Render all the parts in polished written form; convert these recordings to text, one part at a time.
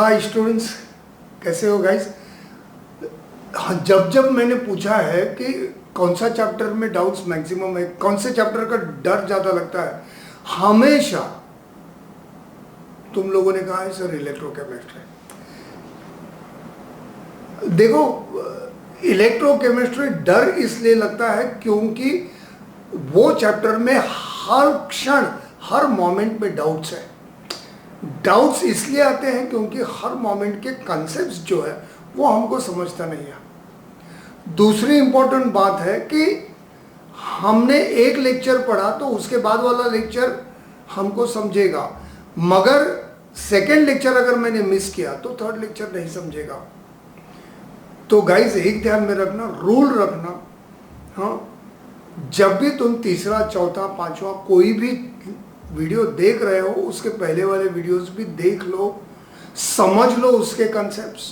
Hi students, कैसे हो guys. जब जब मैंने पूछा है कि कौन सा चैप्टर में डाउट्स मैक्सिमम है, कौन से चैप्टर का डर ज़्यादा लगता है, हमेशा तुम लोगों ने कहा है सर इलेक्ट्रोकेमिस्ट्री। देखो, इलेक्ट्रोकेमिस्ट्री डर इसलिए लगता है क्योंकि वो चैप्टर में हर क्षण हर मोमेंट में डाउट्स है। डाउट्स इसलिए आते हैं क्योंकि हर मोमेंट के कॉन्सेप्ट्स जो है वो हमको समझता नहीं है। दूसरी इंपॉर्टेंट बात है कि हमने एक लेक्चर पढ़ा तो उसके बाद वाला लेक्चर हमको समझेगा, मगर सेकेंड लेक्चर अगर मैंने मिस किया तो थर्ड लेक्चर नहीं समझेगा। तो गाइज एक ध्यान में रखना, रूल रखना, हाँ, जब भी तुम तीसरा चौथा पांचवा कोई भी वीडियो देख रहे हो उसके पहले वाले वीडियोस भी देख लो, समझ लो उसके कॉन्सेप्ट्स,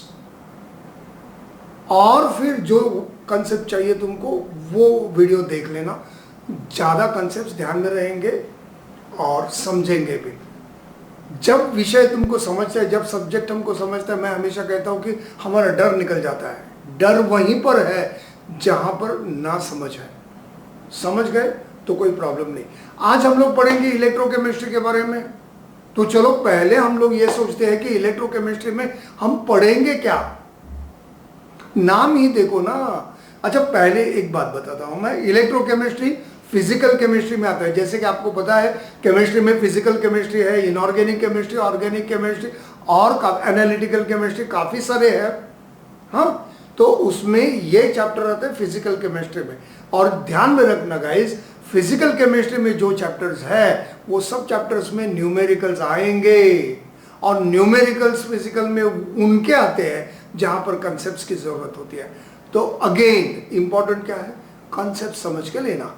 और फिर जो कॉन्सेप्ट चाहिए तुमको वो वीडियो देख लेना। ज़्यादा कॉन्सेप्ट्स ध्यान में रहेंगे और समझेंगे भी। जब विषय तुमको समझता है, जब सब्जेक्ट हमको समझता है, मैं हमेशा कहता हूँ कि हमारा डर निकल जाता है। डर वहीं पर है जहाँ पर ना समझ है। समझ गए तो कोई प्रॉब्लम नहीं। आज हम लोग पढ़ेंगे इलेक्ट्रोकेमिस्ट्री के बारे में। तो चलो पहले हम लोग ये सोचते हैं कि इलेक्ट्रोकेमिस्ट्री में हम पढ़ेंगे क्या, नाम ही देखो ना। अच्छा, पहले एक बात बताता हूं मैं, इलेक्ट्रोकेमिस्ट्री फिजिकल केमिस्ट्री में आता है। जैसे कि आपको पता है केमिस्ट्री में फिजिकल केमिस्ट्री है, इनऑर्गेनिक केमिस्ट्री, ऑर्गेनिक केमिस्ट्री और एनालिटिकल केमिस्ट्री, काफी सारे हैं। हाँ, तो उसमें ये चैप्टर आता है फिजिकल केमिस्ट्री में। और ध्यान में रखना गाइस, फिजिकल केमिस्ट्री में जो चैप्टर्स है वो सब चैप्टर्स में न्यूमेरिकल्स आएंगे, और न्यूमेरिकल्स फिजिकल में उनके आते हैं जहां पर कॉन्सेप्ट्स की जरूरत होती है। तो अगेन इंपॉर्टेंट क्या है, कॉन्सेप्ट समझ के लेना।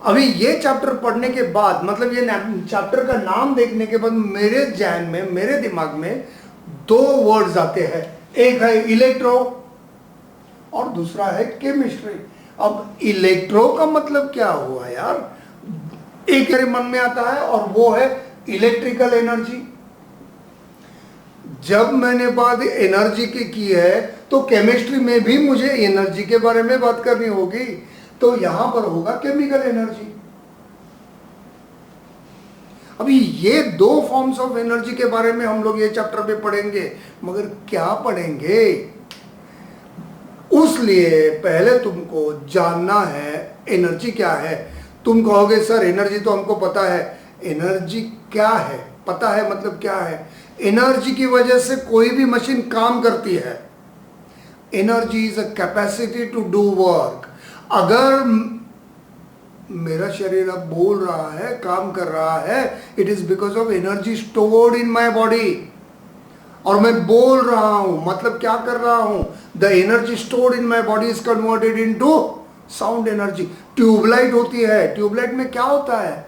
अभी ये चैप्टर पढ़ने के बाद, मतलब ये चैप्टर का नाम देखने के बाद मेरे जहन में, मेरे दिमाग में दो वर्ड्स आते हैं, एक है इलेक्ट्रो और दूसरा है केमिस्ट्री। अब इलेक्ट्रो का मतलब क्या हुआ यार, एक मेरे मन में आता है और वो है इलेक्ट्रिकल एनर्जी। जब मैंने बात एनर्जी की है तो केमिस्ट्री में भी मुझे एनर्जी के बारे में बात करनी होगी, तो यहां पर होगा केमिकल एनर्जी। अभी ये दो फॉर्म्स ऑफ एनर्जी के बारे में हम लोग ये चैप्टर में पढ़ेंगे, मगर क्या पढ़ेंगे, उसलिए पहले तुमको जानना है एनर्जी क्या है। तुम कहोगे सर एनर्जी तो हमको पता है, एनर्जी क्या है पता है, मतलब क्या है। एनर्जी की वजह से कोई भी मशीन काम करती है। Energy is a capacity to do work. अगर मेरा शरीर अब बोल रहा है, काम कर रहा है, it is because of energy stored in my body. और मैं बोल रहा हूं मतलब क्या कर रहा हूं, the energy stored in my body is converted into sound energy. Tube light होती है, ट्यूबलाइट में क्या होता है,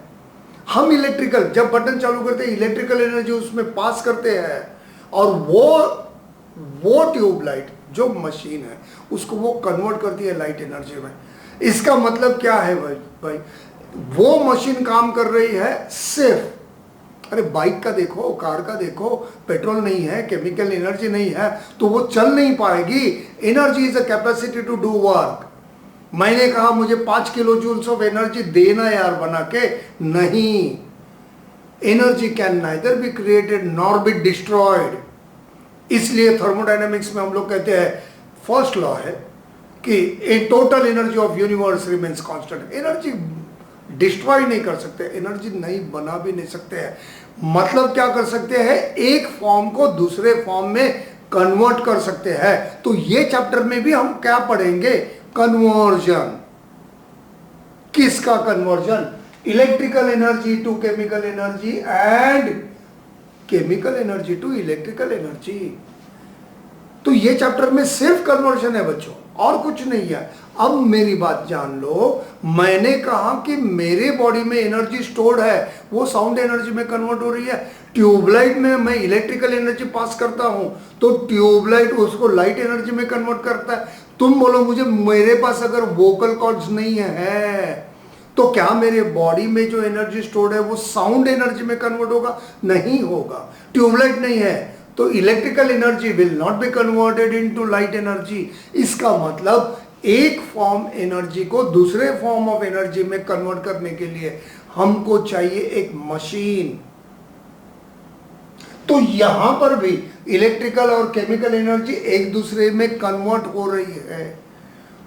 हम इलेक्ट्रिकल जब बटन चालू करते हैं इलेक्ट्रिकल एनर्जी उसमें पास करते हैं, और वो ट्यूबलाइट जो मशीन है उसको वो कन्वर्ट करती है लाइट एनर्जी में। इसका मतलब क्या है भाई, वो मशीन काम कर रही है सिर्फ, अरे बाइक का देखो, कार का देखो, पेट्रोल नहीं है, केमिकल एनर्जी नहीं है तो वो चल नहीं पाएगी। Energy is a capacity to do work. मैंने कहा मुझे 5 किलो जूल्स ऑफ एनर्जी देना यार बना के, नहीं। Energy can neither be created nor be destroyed. इसलिए थर्मोडायनेमिक्स में हम लोग कहते हैं फर्स्ट लॉ है कि a total energy of universe remains constant. Energy destroy नहीं कर सकते, एनर्जी नहीं बना भी नहीं सकते हैं। मतलब क्या कर सकते हैं, एक फॉर्म को दूसरे फॉर्म में कन्वर्ट कर सकते हैं। तो ये चैप्टर में भी हम क्या पढ़ेंगे, कन्वर्जन। किसका conversion, electrical energy to chemical energy and chemical energy to electrical energy. तो ये चैप्टर में सिर्फ कन्वर्जन है बच्चों, और कुछ नहीं है। अब मेरी बात जान लो, मैंने कहा कि मेरे बॉडी में एनर्जी स्टोर्ड है, वो साउंड एनर्जी में कन्वर्ट हो रही है। ट्यूबलाइट में मैं इलेक्ट्रिकल एनर्जी पास करता हूं तो ट्यूबलाइट उसको लाइट एनर्जी में कन्वर्ट करता है। तुम बोलो मुझे, मेरे पास अगर वोकल कॉर्ड्स नहीं है तो क्या मेरे बॉडी में जो एनर्जी स्टोर्ड है वो साउंड एनर्जी में कन्वर्ट होगा? नहीं होगा। ट्यूबलाइट नहीं है तो electrical energy will not be converted into light energy. इसका मतलब एक फॉर्म एनर्जी को दूसरे फॉर्म ऑफ एनर्जी में कन्वर्ट करने के लिए हमको चाहिए एक मशीन। तो यहां पर भी इलेक्ट्रिकल और केमिकल एनर्जी एक दूसरे में कन्वर्ट हो रही है।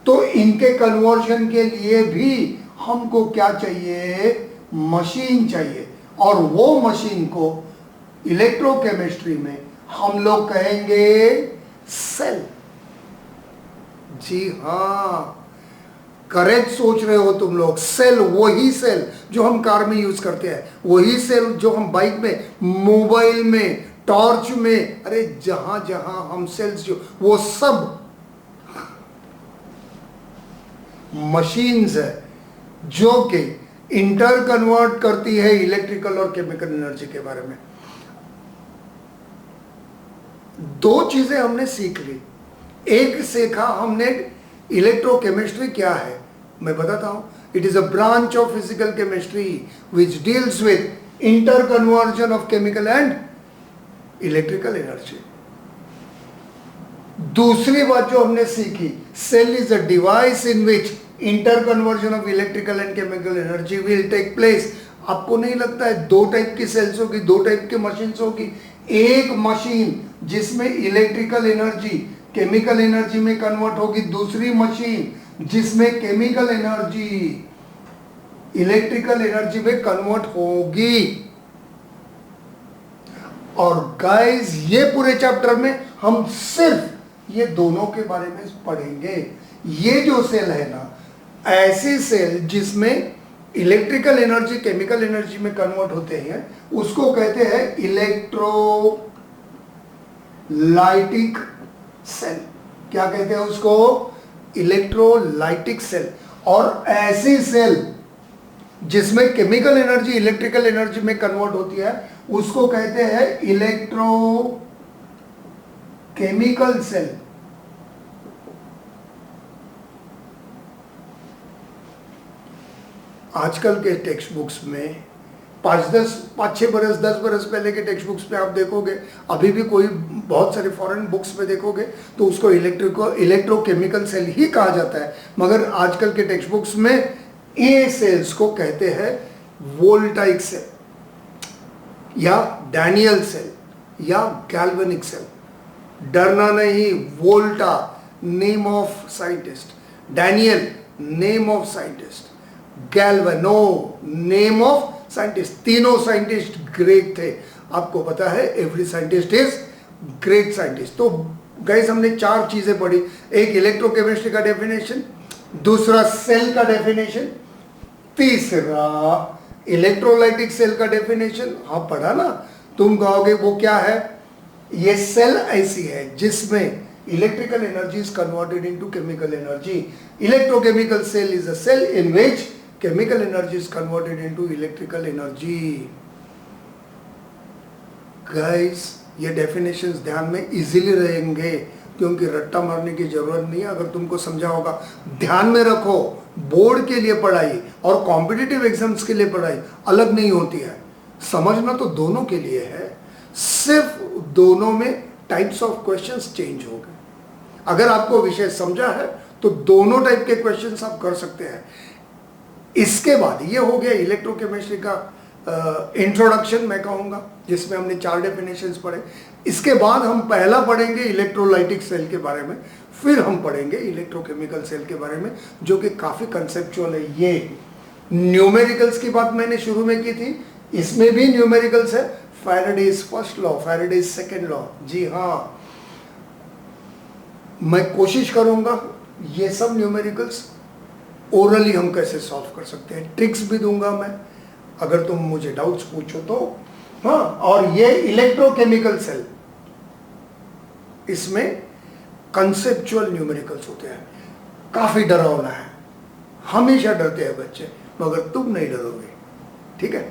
तो इनके कन्वर्शन के लिए भी हमको क्या चाहिए, मशीन चाहिए। और वो मशीन को इलेक्ट्रोकेमिस्ट्री में हम लोग कहेंगे सेल। जी हाँ, करेक्ट सोच रहे हो तुम लोग। सेल, वही सेल जो हम कार में यूज करते हैं, वही सेल जो हम बाइक में, मोबाइल में, टॉर्च में, अरे जहां जहां हम सेल्स जो, वो सब मशीन्स है जो कि इंटर कन्वर्ट करती है इलेक्ट्रिकल और केमिकल एनर्जी के बारे में। दो चीजें हमने सीख ली। एक सीखा हमने इलेक्ट्रोकेमिस्ट्री क्या है, मैं बताता हूं। It is a branch of physical chemistry which deals with inter conversion of chemical and electrical energy. दूसरी बात जो हमने सीखी, cell is a device in which inter conversion of electrical and chemical energy will take place. आपको नहीं लगता है दो टाइप की सेल्स होगी, दो टाइप की मशीन होगी? एक मशीन जिसमें इलेक्ट्रिकल एनर्जी केमिकल एनर्जी में कन्वर्ट होगी, दूसरी मशीन जिसमें केमिकल एनर्जी इलेक्ट्रिकल एनर्जी में कन्वर्ट होगी। और गाइस, ये पूरे चैप्टर में हम सिर्फ ये दोनों के बारे में पढ़ेंगे। ये जो सेल है ना, ऐसी सेल जिसमें इलेक्ट्रिकल एनर्जी केमिकल एनर्जी में कन्वर्ट होते हैं, उसको कहते हैं इलेक्ट्रोलाइटिक सेल। क्या कहते हैं उसको? Electrolytic cell. और ऐसी सेल जिसमें केमिकल एनर्जी इलेक्ट्रिकल एनर्जी में कन्वर्ट होती है, उसको कहते हैं इलेक्ट्रोकेमिकल सेल। आजकल के टेक्स्ट बुक्स में 5-6 बरस 10 बरस पहले के टेक्स्ट बुक्स में आप देखोगे, अभी भी कोई बहुत सारे फॉरेन बुक्स में देखोगे तो उसको इलेक्ट्रोकेमिकल सेल ही कहा जाता है। मगर आजकल के टेक्स्ट बुक्स में ए सेल्स को कहते हैं वोल्टाइक सेल या डैनियल सेल या गैल्वेनिक सेल। डरना नहीं, Volta name of scientist, Daniel name of scientist, Galvano name of scientist. तीनों साइंटिस्ट ग्रेट थे। आपको पता है every scientist is great scientist. तो गाइस, हमने 4 चीजें पढ़ी। एक इलेक्ट्रोकेमिस्ट्री का डेफिनेशन, दूसरा सेल का डेफिनेशन, तीसरा इलेक्ट्रोलाइटिक सेल का डेफिनेशन। हाँ, पढ़ा ना? तुम कहोगे वो क्या है? ये सेल ऐसी है जिसमें electrical energy is converted into chemical energy. Electrochemical cell is a cell in which chemical energy is converted into electrical energy. Guys, ये definitions ध्यान में easily रहेंगे क्योंकि रट्टा मारने की जरूरत नहीं है। अगर तुमको समझा होगा, ध्यान में रखो, बोर्ड के लिए पढ़ाई और कॉम्पिटिटिव एग्जाम्स के लिए पढ़ाई अलग नहीं होती है। समझना तो दोनों के लिए है, सिर्फ दोनों में टाइप्स ऑफ क्वेश्चंस चेंज हो गए। अगर आपको विषय समझा है तो दोनों टाइप के क्वेश्चंस आप कर सकते हैं। इसके बाद ये हो गया इलेक्ट्रोकेमिस्ट्री का इंट्रोडक्शन, मैं कहूँगा, जिसमें हमने 4 डेफिनेशंस पढ़े। इसके बाद हम पहला पढ़ेंगे इलेक्ट्रोलाइटिक सेल के बारे में, फिर हम पढ़ेंगे इलेक्ट्रोकेमिकल सेल के बारे में, जो कि काफ़ी कंसेप्चुअल है। ये न्यूमेरिकल्स की बात मैंने शुरू में की थी, इसमें भी न्यूमेरिकल्स है। Faraday's first law, Faraday's second law. जी हाँ, मैं कोशिश करूँगा ये सब न्यूमेरिकल्स ओरली हम कैसे सॉल्व कर सकते हैं, ट्रिक्स भी दूंगा मैं, अगर तुम मुझे डाउट्स पूछो तो। हाँ, और ये इलेक्ट्रोकेमिकल सेल, इसमें कंसेप्चुअल न्यूमेरिकल्स होते हैं। काफी डरावना है, हमेशा डरते हैं बच्चे, मगर तुम नहीं डरोगे। ठीक है।